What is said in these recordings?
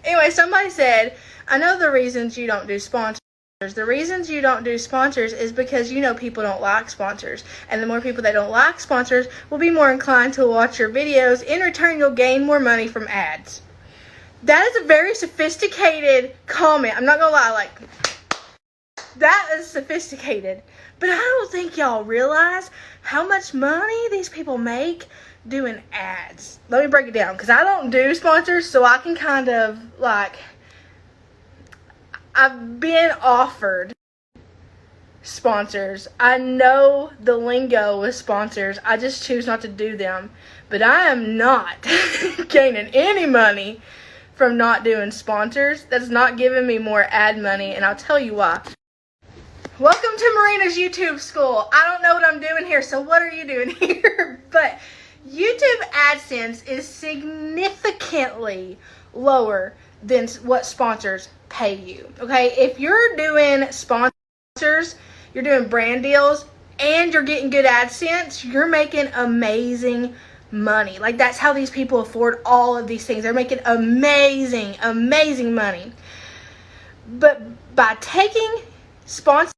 Anyway, somebody said, I know the reasons you don't do sponsors. The reasons you don't do sponsors is because you know people don't like sponsors. And the more people that don't like sponsors will be more inclined to watch your videos. In return, you'll gain more money from ads. That is a very sophisticated comment. I'm not going to lie. Like, that is sophisticated. But I don't think y'all realize how much money these people make doing ads. Let me break it down. Because I don't do sponsors, so I can kind of, like... I've been offered sponsors. I know the lingo with sponsors. I just choose not to do them. But I am not gaining any money from not doing sponsors. That's not giving me more ad money, and I'll tell you why. Welcome to Merina's YouTube school. I don't know what I'm doing here, so what are you doing here? But YouTube AdSense is significantly lower than what sponsors pay you. Okay, if you're doing sponsors, you're doing brand deals, and you're getting good AdSense, you're making amazing money. Like, that's how these people afford all of these things. They're making amazing money. But by taking sponsors,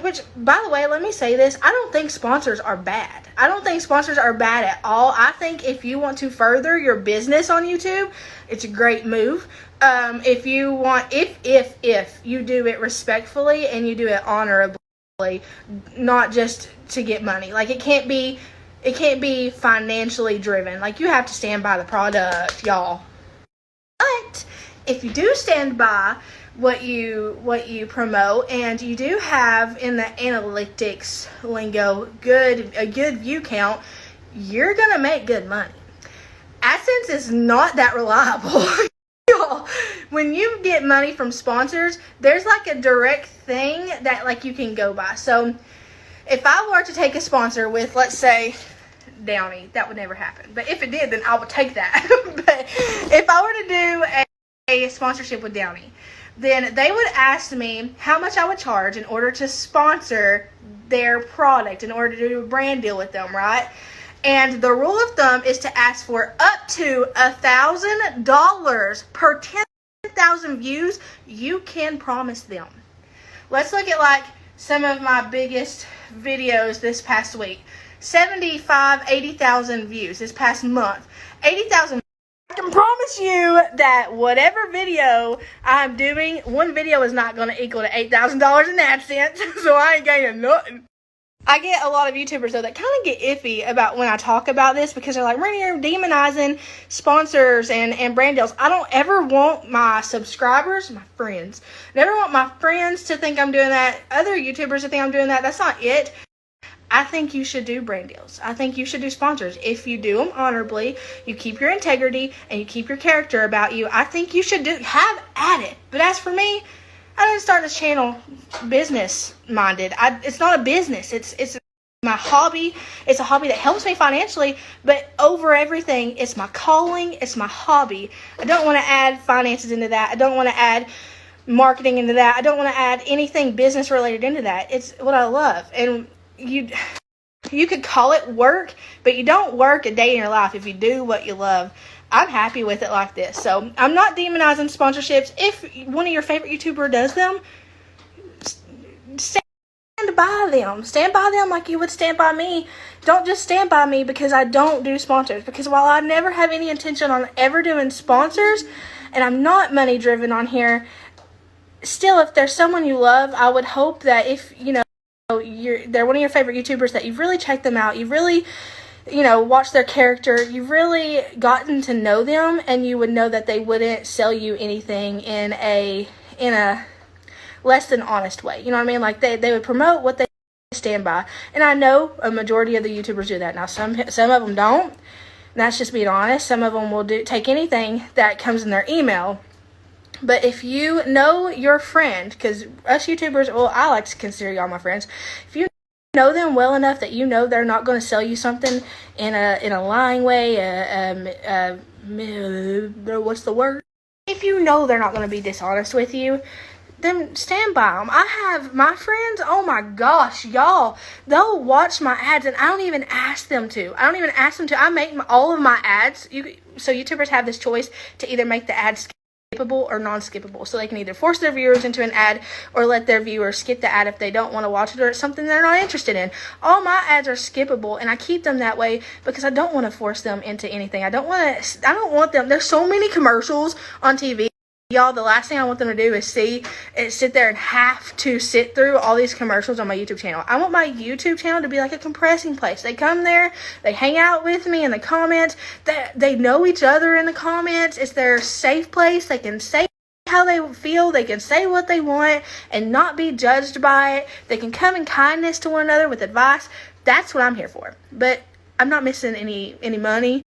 which, by the way, let me say this, I don't think sponsors are bad. I don't think sponsors are bad at all. I think if you want to further your business on YouTube, it's a great move. If you want, if you do it respectfully and you do it honorably, not just to get money. Like, it can't be financially driven. Like, you have to stand by the product, y'all. But if you do stand by what you promote, and you do have in the analytics lingo a good view count, you're gonna make good money. AdSense is not that reliable. Y'all, when you get money from sponsors, there's like a direct thing that like you can go by. So if I were to take a sponsor with, let's say, Downy, that would never happen. But if it did, then I would take that. But if I were to do a sponsorship with Downy, then they would ask me how much I would charge in order to sponsor their product, in order to do a brand deal with them, right? And the rule of thumb is to ask for up to $1,000 per 10,000 views you can promise them. Let's look at like some of my biggest videos this past week. 80,000 views this past month. 80,000. I can promise you that whatever video I'm doing, one video is not going to equal to $8,000 in AdSense, so I ain't gaining nothing. I get a lot of YouTubers, though, that kind of get iffy about when I talk about this, because they're like, Merina, you're demonizing sponsors and brand deals. I don't ever want my subscribers, my friends, never want my friends to think I'm doing that, other YouTubers to think I'm doing that. That's not it. I think you should do brand deals. I think you should do sponsors. If you do them honorably, you keep your integrity, and you keep your character about you, I think you should have at it. But as for me, I didn't start this channel business-minded. It's not a business. It's my hobby. It's a hobby that helps me financially, but over everything, it's my calling. It's my hobby. I don't want to add finances into that. I don't want to add marketing into that. I don't want to add anything business-related into that. It's what I love. And you could call it work, but you don't work a day in your life if you do what you love. I'm happy with it like this. So I'm not demonizing sponsorships. If one of your favorite YouTuber does them, stand by them. Stand by them like you would stand by me. Don't just stand by me because I don't do sponsors. Because while I never have any intention on ever doing sponsors, and I'm not money driven on here, still, if there's someone you love, I would hope that if, they're one of your favorite YouTubers, that you've really checked them out, you've really, watched their character, you've really gotten to know them, and you would know that they wouldn't sell you anything in a less than honest way. You know what I mean? Like, they would promote what they stand by. And I know a majority of the YouTubers do that. Now, some of them don't. That's just being honest. Some of them will take anything that comes in their email. But if you know your friend, because us YouTubers, well, I like to consider y'all my friends. If you know them well enough that you know they're not going to sell you something in a lying way, what's the word? If you know they're not going to be dishonest with you, then stand by them. I have my friends, oh my gosh, y'all, they'll watch my ads, and I don't even ask them to. I make all of my ads. So YouTubers have this choice to either make the ads skippable or non-skippable, so they can either force their viewers into an ad or let their viewers skip the ad if they don't want to watch it or it's something they're not interested in. All my ads are skippable, and I keep them that way because I don't want to force them into anything. I don't want them. There's so many commercials on TV. Y'all, the last thing I want them to do is sit there and have to sit through all these commercials on my YouTube channel. I want my YouTube channel to be like a compressing place. They come there, they hang out with me in the comments, they know each other in the comments. It's their safe place. They can say how they feel, they can say what they want and not be judged by it. They can come in kindness to one another with advice. That's what I'm here for. But I'm not missing any money.